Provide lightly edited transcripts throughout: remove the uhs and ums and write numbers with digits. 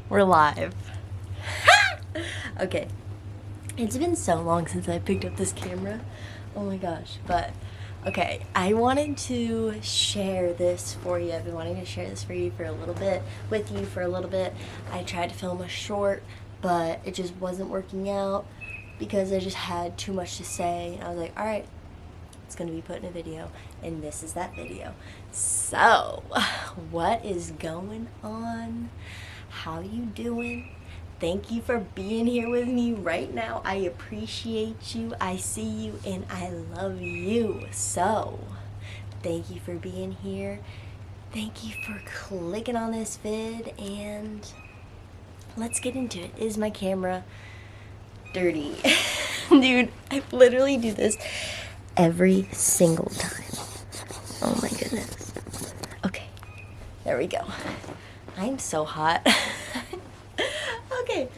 We're live. Okay. It's been so long since I picked up this camera. Oh my gosh. But, okay. I wanted to share this for you. I've been wanting to share this for you for a little bit, with you for a little bit. I tried to film a short, but it just wasn't working out because I just had too much to say. I was like, alright, it's going to be put in a video, and this is that video. So, what is going on? How you doing? Thank you for being here with me right now. I appreciate you, I see you, and I love you. So, thank you for being here. Thank you for clicking on this vid, and let's get into it. Is my camera dirty? Dude, I literally do this every single time. Oh my goodness. Okay, there we go. I'm so hot. Okay,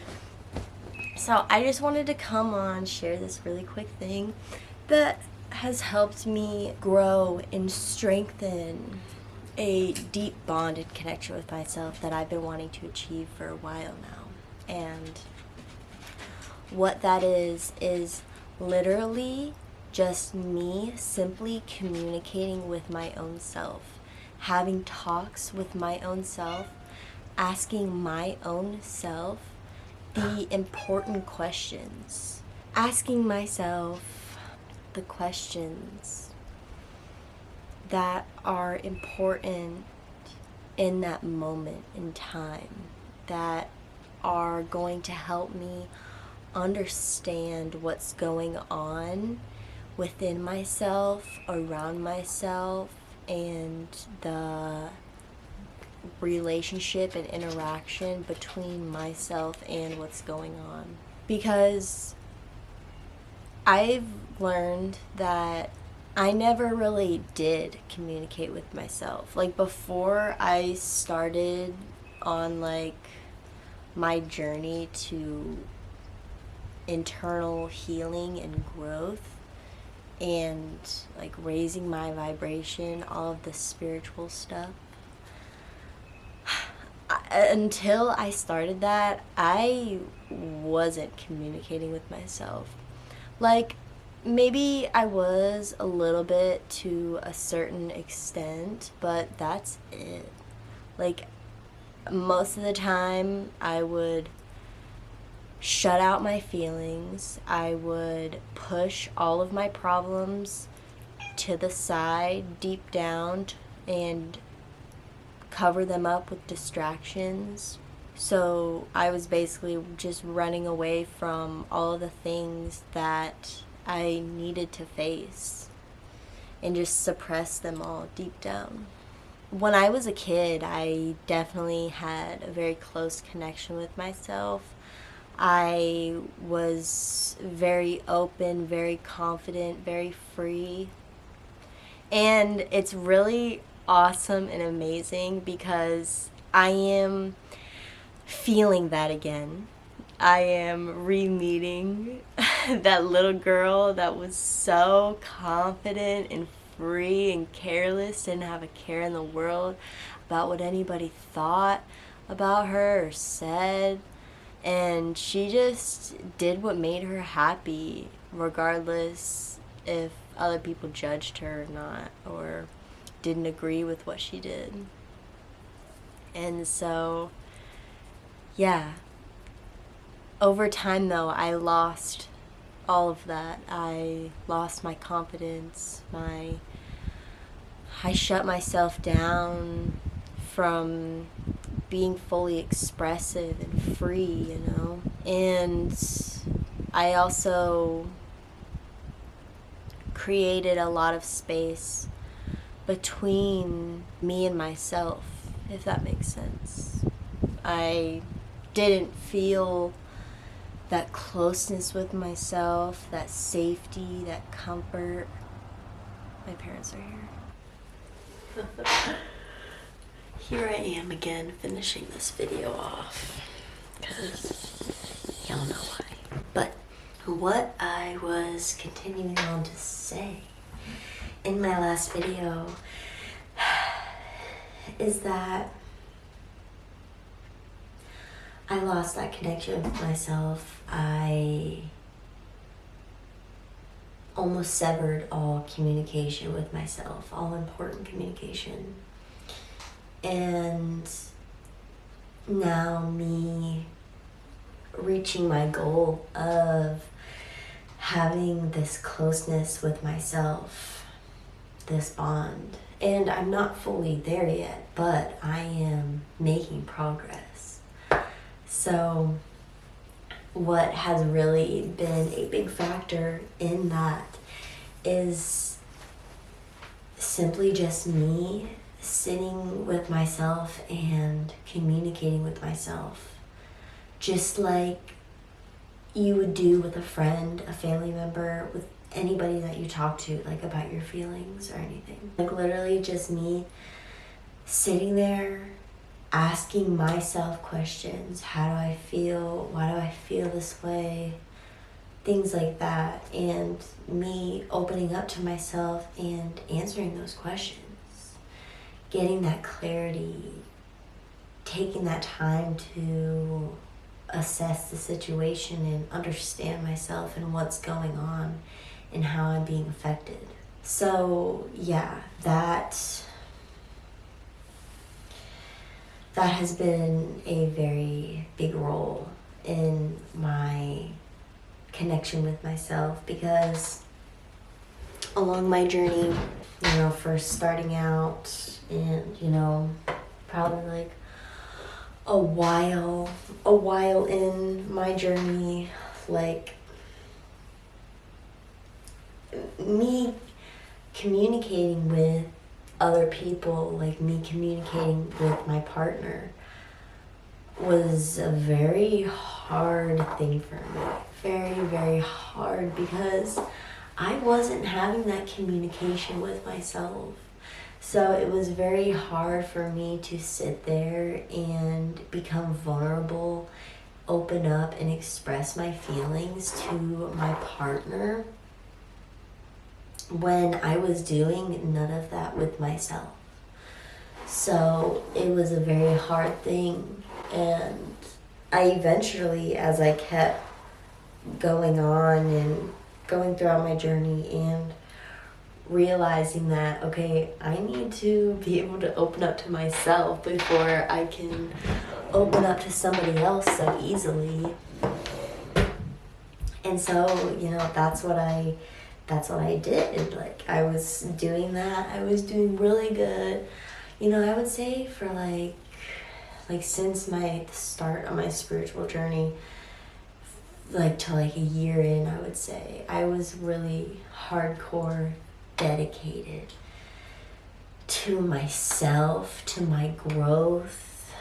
so I just wanted to come on, share this really quick thing that has helped me grow and strengthen a deep bonded connection with myself that I've been wanting to achieve for a while now. And what that is literally just me simply communicating with my own self, having talks with my own self, asking my own self the important questions, asking myself the questions that are important in that moment in time, that are going to help me understand what's going on within myself, around myself, and the relationship and interaction between myself and what's going on. Because I've learned that I never really did communicate with myself. Like, before I started on like my journey to internal healing and growth and like raising my vibration, all of the spiritual stuff, until I started that, I wasn't communicating with myself. Like, maybe I was a little bit to a certain extent, but that's it. Like, most of the time, I would shut out my feelings. I would push all of my problems to the side, deep down, and cover them up with distractions. So I was basically just running away from all of the things that I needed to face and just suppress them all deep down. When I was a kid, I definitely had a very close connection with myself. I was very open, very confident, very free. And it's really awesome and amazing because I am feeling that again. I am re-meeting that little girl that was so confident and free and careless, didn't have a care in the world about what anybody thought about her or said. And she just did what made her happy, regardless if other people judged her or not, or didn't agree with what she did. And so, yeah. Over time, though, I lost all of that. I lost my confidence. I shut myself down from being fully expressive and free, you know. And I also created a lot of space between me and myself, if that makes sense. I didn't feel that closeness with myself, that safety, that comfort. My parents are here. Here I am again, finishing this video off, because y'all know why. But what I was continuing on to say in my last video is that I lost that connection with myself. I almost severed all communication with myself, all important communication. And now me reaching my goal of having this closeness with myself, this bond. And I'm not fully there yet, but I am making progress. So what has really been a big factor in that is simply just me sitting with myself and communicating with myself, just like you would do with a friend, a family member, with anybody that you talk to, like about your feelings or anything. Like literally just me sitting there asking myself questions. How do I feel? Why do I feel this way? Things like that. And me opening up to myself and answering those questions. Getting that clarity. Taking that time to assess the situation and understand myself and what's going on and how I'm being affected. So yeah, that has been a very big role in my connection with myself, because along my journey, first starting out and, probably like a while in my journey, like me communicating with other people, like me communicating with my partner, was a very hard thing for me. Very, very hard, because I wasn't having that communication with myself. So it was very hard for me to sit there and become vulnerable, open up and express my feelings to my partner when I was doing none of that with myself. So it was a very hard thing, and I eventually, as I kept going on and going throughout my journey and realizing that, okay, I need to be able to open up to myself before I can open up to somebody else so easily. And so, that's what I did. Like, I was doing that. I was doing really good. I would say for like since my start on my spiritual journey, like to like a year in, I would say I was really hardcore dedicated to myself, to my growth,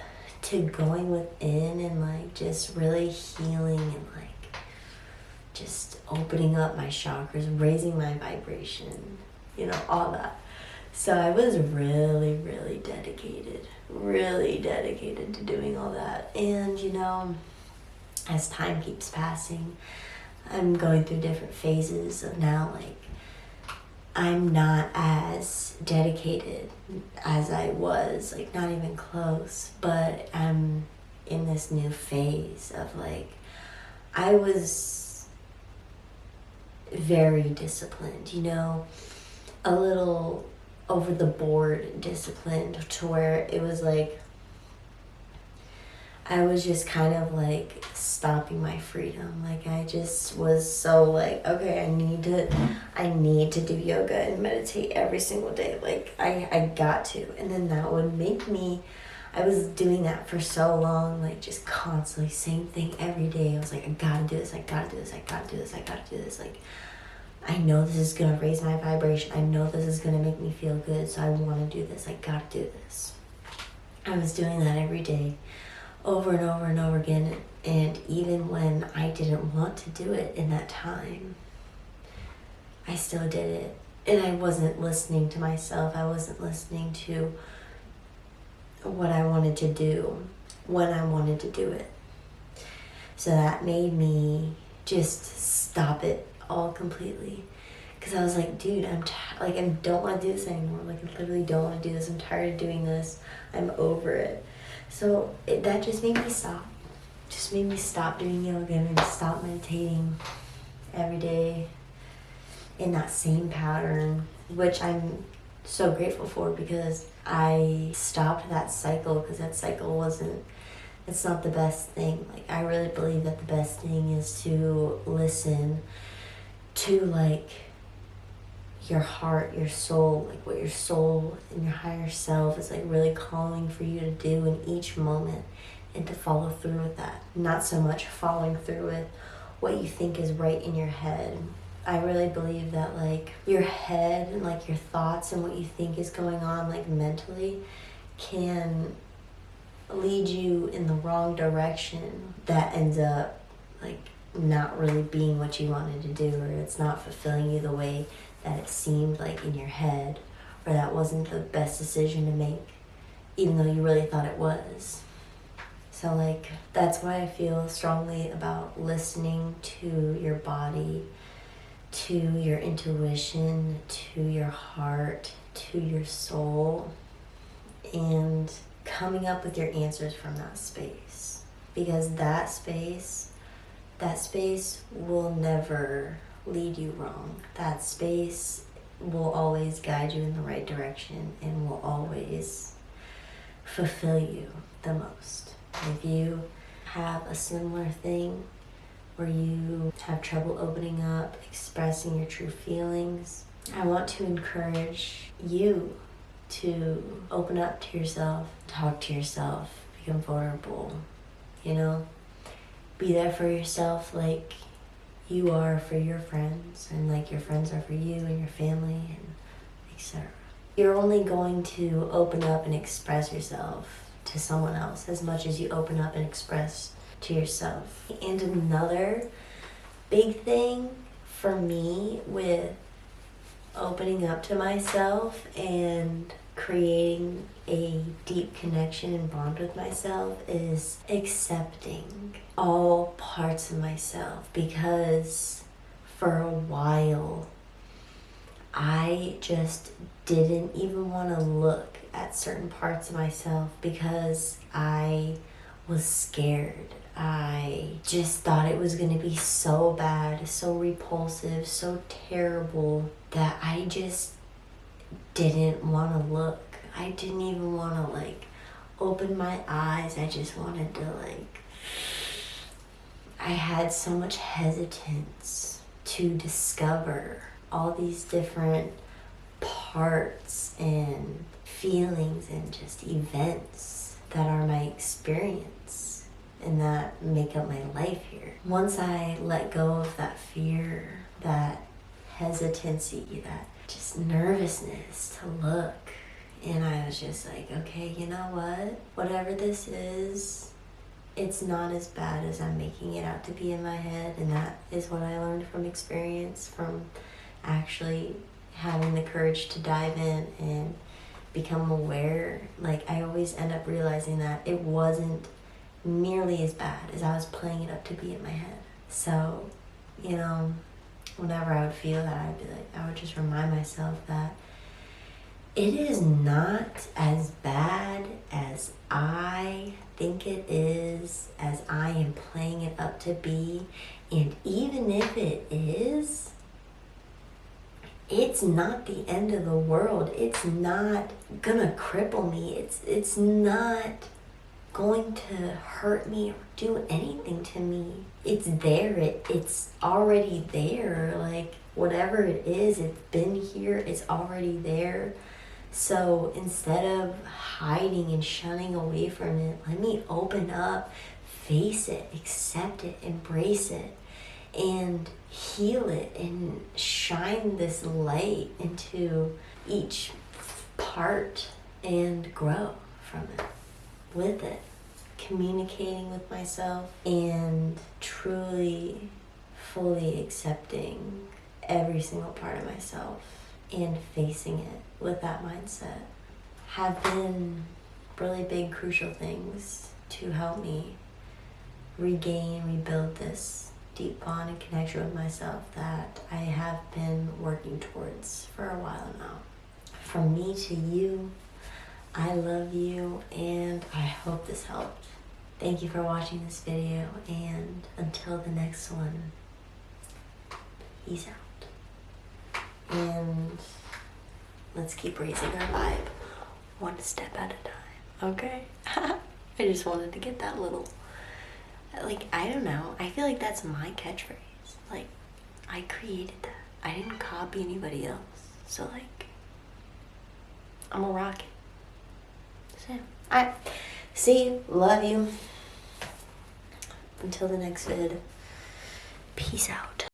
to going within and like just really healing and like just opening up my chakras, raising my vibration, all that. So I was really, really dedicated to doing all that. And, as time keeps passing, I'm going through different phases of now, like, I'm not as dedicated as I was, like, not even close, but I'm in this new phase of, like, I was very disciplined, a little over the board disciplined, to where it was like I was just kind of like stopping my freedom. Like I just was so like, okay, I need to do yoga and meditate every single day. Like I got to. And then that would make me, I was doing that for so long, like just constantly same thing every day. I was like, I gotta do this, I gotta do this, I gotta do this, I gotta do this. Like, I know this is gonna raise my vibration. I know this is gonna make me feel good, so I wanna do this. I gotta do this. I was doing that every day, over and over and over again. And even when I didn't want to do it in that time, I still did it. And I wasn't listening to myself. I wasn't listening to what I wanted to do when I wanted to do it. So that made me just stop it all completely, because I was like, dude, I don't want to do this anymore. Like, I literally don't want to do this. I'm tired of doing this. I'm over it. So that just made me stop. just made me stop doing yoga and stop meditating every day in that same pattern, which I'm so grateful for, because I stopped that cycle, because that cycle it's not the best thing. Like, I really believe that the best thing is to listen to like your heart, your soul, like what your soul and your higher self is like really calling for you to do in each moment, and to follow through with that. Not so much following through with what you think is right in your head. I really believe that like your head and like your thoughts and what you think is going on like mentally can lead you in the wrong direction that ends up like not really being what you wanted to do, or it's not fulfilling you the way that it seemed like in your head, or that wasn't the best decision to make, even though you really thought it was. So like, that's why I feel strongly about listening to your body, to your intuition, to your heart, to your soul, and coming up with your answers from that space. Because that space will never lead you wrong. That space will always guide you in the right direction and will always fulfill you the most. If you have a similar thing where you have trouble opening up, expressing your true feelings, I want to encourage you to open up to yourself, talk to yourself, become vulnerable, you know? Be there for yourself like you are for your friends, and like your friends are for you and your family, and etc. You're only going to open up and express yourself to someone else as much as you open up and express to yourself. And another big thing for me with opening up to myself and creating a deep connection and bond with myself is accepting all parts of myself. Because for a while I just didn't even want to look at certain parts of myself because I was scared. I just thought it was going to be so bad, so repulsive, so terrible, that I just didn't want to look. I didn't even want to like open my eyes. I just wanted to like, I had so much hesitance to discover all these different parts and feelings and just events that are my experience and that make up my life here. Once I let go of that fear, that hesitancy, that just nervousness to look, and I was just like, okay, you know what? Whatever this is, it's not as bad as I'm making it out to be in my head. And that is what I learned from experience, from actually having the courage to dive in and become aware. Like, I always end up realizing that it wasn't nearly as bad as I was playing it up to be in my head. So, you know, whenever I would feel that, I'd be like, I would just remind myself that it is not as bad as I think it is, as I am playing it up to be. And even if it is, it's not the end of the world. It's not gonna cripple me. It's not going to hurt me or do anything to me. It's there. It's already there. Like, whatever it is, it's been here. It's already there. So instead of hiding and shunning away from it, let me open up, face it, accept it, embrace it, and heal it, and shine this light into each part and grow from it, with it, communicating with myself and truly, fully accepting every single part of myself and facing it with that mindset have been really big, crucial things to help me regain, rebuild this deep bond and connection with myself that I have been working towards for a while now. From me to you, I love you, and I hope this helped. Thank you for watching this video, and until the next one, peace out. And let's keep raising our vibe one step at a time, okay? I just wanted to get that little, like, I don't know. I feel like that's my catchphrase. Like, I created that. I didn't copy anybody else. So, like, I'm a rocket. So, alright. See you. Love you. Until the next vid. Peace out.